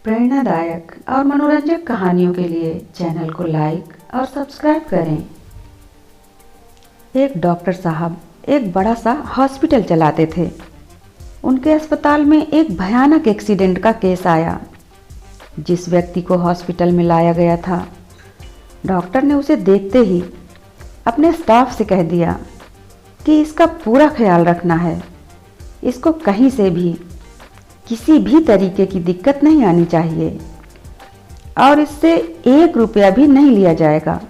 प्रेरणादायक और मनोरंजक कहानियों के लिए चैनल को लाइक और सब्सक्राइब करें। एक डॉक्टर साहब एक बड़ा सा हॉस्पिटल चलाते थे। उनके अस्पताल में एक भयानक एक्सीडेंट का केस आया। जिस व्यक्ति को हॉस्पिटल में लाया गया था, डॉक्टर ने उसे देखते ही अपने स्टाफ से कह दिया कि इसका पूरा ख्याल रखना है। इसको कहीं से भी किसी भी तरीके की दिक्कत नहीं आनी चाहिए और इससे 1 रुपया भी नहीं लिया जाएगा।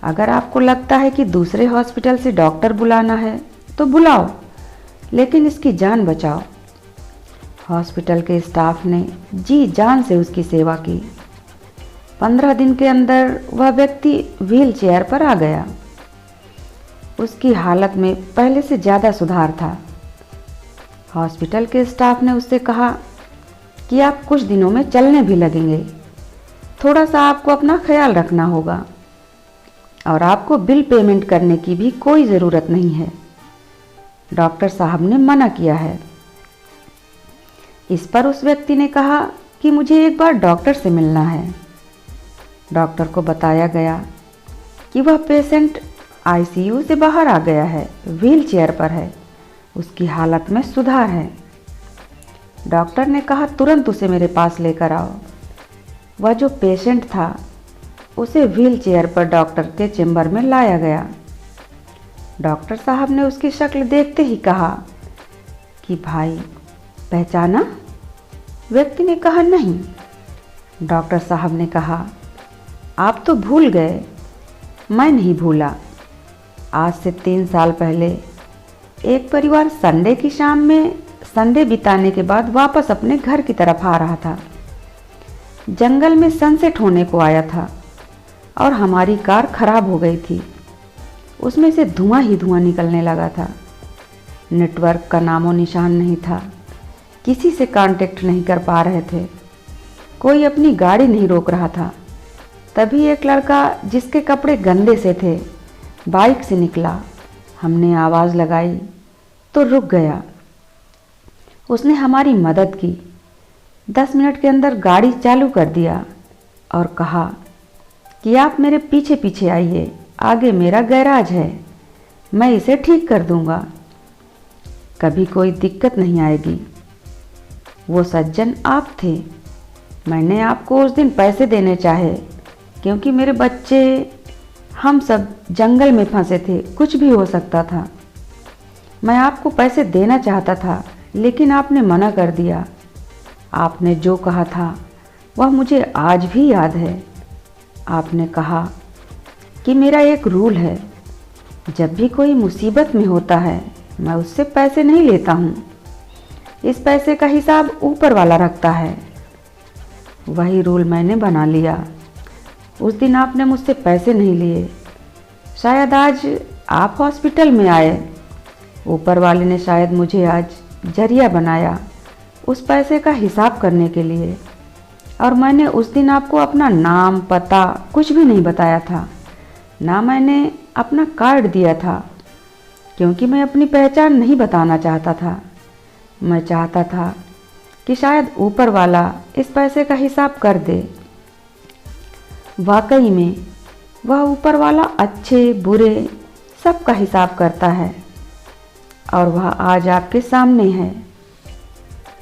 अगर आपको लगता है कि दूसरे हॉस्पिटल से डॉक्टर बुलाना है तो बुलाओ, लेकिन इसकी जान बचाओ। हॉस्पिटल के स्टाफ ने जी जान से उसकी सेवा की। 15 दिन के अंदर वह व्यक्ति व्हील चेयर पर आ गया। उसकी हालत में पहले से ज़्यादा सुधार था। हॉस्पिटल के स्टाफ ने उससे कहा कि आप कुछ दिनों में चलने भी लगेंगे, थोड़ा सा आपको अपना ख्याल रखना होगा और आपको बिल पेमेंट करने की भी कोई ज़रूरत नहीं है। डॉक्टर साहब ने मना किया है। इस पर उस व्यक्ति ने कहा कि मुझे एक बार डॉक्टर से मिलना है। डॉक्टर को बताया गया कि वह पेशेंट आईसीयू से बाहर आ गया है, व्हील चेयर पर है, उसकी हालत में सुधार है। डॉक्टर ने कहा तुरंत उसे मेरे पास लेकर आओ। वह जो पेशेंट था उसे व्हील चेयर पर डॉक्टर के चेंबर में लाया गया। डॉक्टर साहब ने उसकी शक्ल देखते ही कहा कि भाई पहचाना? व्यक्ति ने कहा नहीं। डॉक्टर साहब ने कहा आप तो भूल गए। मैं नहीं भूला। आज से 3 साल पहले एक परिवार संडे की शाम में संडे बिताने के बाद वापस अपने घर की तरफ आ रहा था। जंगल में सनसेट होने को आया था और हमारी कार खराब हो गई थी। उसमें से धुआं ही धुआं निकलने लगा था। नेटवर्क का नामो निशान नहीं था। किसी से कांटेक्ट नहीं कर पा रहे थे। कोई अपनी गाड़ी नहीं रोक रहा था। तभी एक लड़का जिसके कपड़े गंदे से थे बाइक से निकला। हमने आवाज़ लगाई तो रुक गया। उसने हमारी मदद की। 10 मिनट के अंदर गाड़ी चालू कर दिया और कहा कि आप मेरे पीछे पीछे आइए, आगे मेरा गैराज है, मैं इसे ठीक कर दूंगा, कभी कोई दिक्कत नहीं आएगी। वो सज्जन आप थे। मैंने आपको उस दिन पैसे देने चाहे क्योंकि मेरे बच्चे, हम सब जंगल में फंसे थे, कुछ भी हो सकता था। मैं आपको पैसे देना चाहता था लेकिन आपने मना कर दिया। आपने जो कहा था वह मुझे आज भी याद है। आपने कहा कि मेरा एक रूल है, जब भी कोई मुसीबत में होता है मैं उससे पैसे नहीं लेता हूँ। इस पैसे का हिसाब ऊपर वाला रखता है। वही रूल मैंने बना लिया। उस दिन आपने मुझसे पैसे नहीं लिए। शायद आज आप हॉस्पिटल में आए, ऊपर वाले ने शायद मुझे आज जरिया बनाया उस पैसे का हिसाब करने के लिए। और मैंने उस दिन आपको अपना नाम पता कुछ भी नहीं बताया था, ना मैंने अपना कार्ड दिया था, क्योंकि मैं अपनी पहचान नहीं बताना चाहता था। मैं चाहता था कि शायद ऊपर वाला इस पैसे का हिसाब कर दे। वाकई में वह ऊपर वाला अच्छे बुरे सबका हिसाब करता है और वह आज आपके सामने है।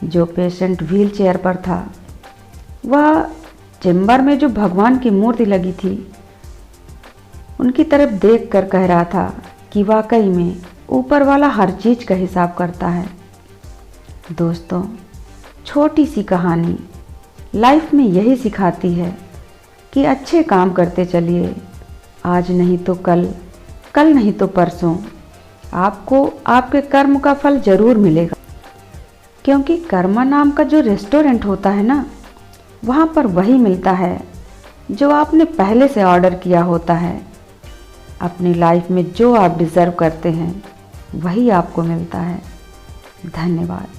जो पेशेंट व्हील चेयर पर था, वह चेंबर में जो भगवान की मूर्ति लगी थी उनकी तरफ देखकर कह रहा था कि वाकई में ऊपर वाला हर चीज़ का हिसाब करता है। दोस्तों, छोटी सी कहानी लाइफ में यही सिखाती है कि अच्छे काम करते चलिए। आज नहीं तो कल, कल नहीं तो परसों आपको आपके कर्म का फल जरूर मिलेगा। क्योंकि कर्मा नाम का जो रेस्टोरेंट होता है ना, वहाँ पर वही मिलता है जो आपने पहले से ऑर्डर किया होता है। अपनी लाइफ में जो आप डिज़र्व करते हैं वही आपको मिलता है। धन्यवाद।